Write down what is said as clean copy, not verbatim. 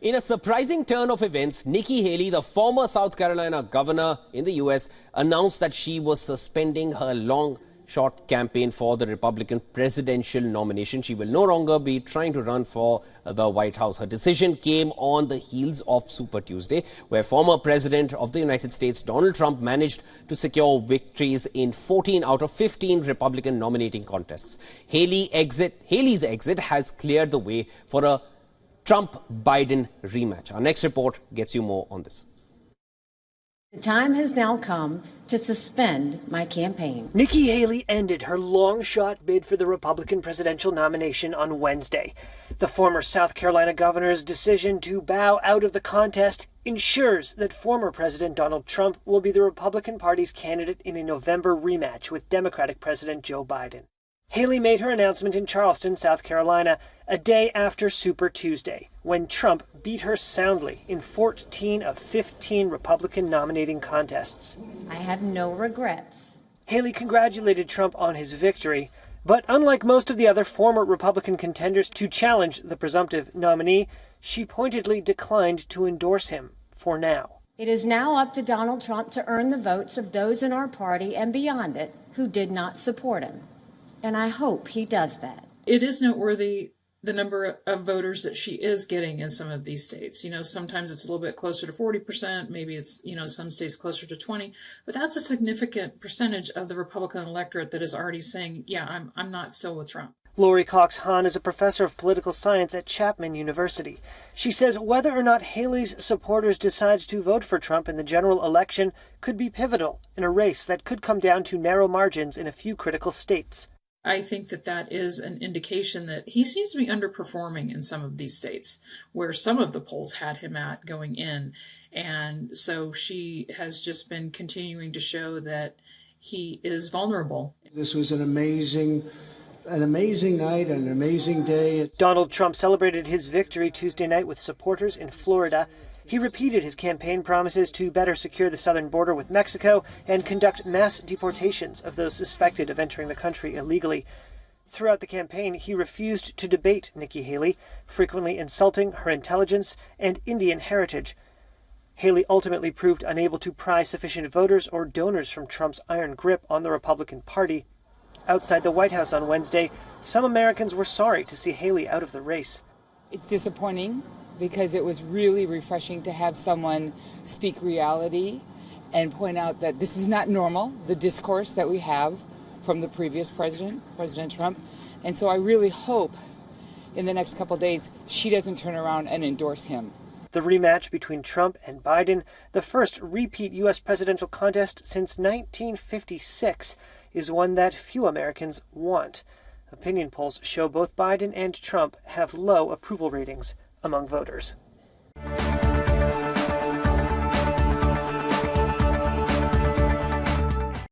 In a surprising turn of events, Nikki Haley, the former South Carolina governor in the U.S., announced that she was suspending her long-shot campaign for the Republican presidential nomination. She will no longer be trying to run for the White House. Her decision came on the heels of Super Tuesday, where former President of the United States, Donald Trump, managed to secure victories in 14 out of 15 Republican nominating contests. Haley's exit has cleared the way for a Trump-Biden rematch. Our next report gets you more on this. The time has now come to suspend my campaign. Nikki Haley ended her long-shot bid for the Republican presidential nomination on Wednesday. The former South Carolina governor's decision to bow out of the contest ensures that former President Donald Trump will be the Republican Party's candidate in a November rematch with Democratic President Joe Biden. Haley made her announcement in Charleston, South Carolina, a day after Super Tuesday, when Trump beat her soundly in 14 of 15 Republican nominating contests. I have no regrets. Haley congratulated Trump on his victory, but unlike most of the other former Republican contenders to challenge the presumptive nominee, she pointedly declined to endorse him for now. It is now up to Donald Trump to earn the votes of those in our party and beyond it who did not support him. And I hope he does that. It is noteworthy the number of voters that she is getting in some of these states. You know, sometimes it's a little bit closer to 40%, maybe it's, some states closer to 20%, but that's a significant percentage of the Republican electorate that is already saying, yeah, I'm not still with Trump. Lori Cox-Hahn is a professor of political science at Chapman University. She says whether or not Haley's supporters decide to vote for Trump in the general election could be pivotal in a race that could come down to narrow margins in a few critical states. I think that is an indication that he seems to be underperforming in some of these states where some of the polls had him at going in. And so she has just been continuing to show that he is vulnerable. This was an amazing night, an amazing day. Donald Trump celebrated his victory Tuesday night with supporters in Florida. He repeated his campaign promises to better secure the southern border with Mexico and conduct mass deportations of those suspected of entering the country illegally. Throughout the campaign, he refused to debate Nikki Haley, frequently insulting her intelligence and Indian heritage. Haley ultimately proved unable to pry sufficient voters or donors from Trump's iron grip on the Republican Party. Outside the White House on Wednesday, some Americans were sorry to see Haley out of the race. It's disappointing, because it was really refreshing to have someone speak reality and point out that this is not normal, the discourse that we have from the previous president, President Trump. And so I really hope in the next couple of days she doesn't turn around and endorse him. The rematch between Trump and Biden, the first repeat U.S. presidential contest since 1956, is one that few Americans want. Opinion polls show both Biden and Trump have low approval ratings among voters.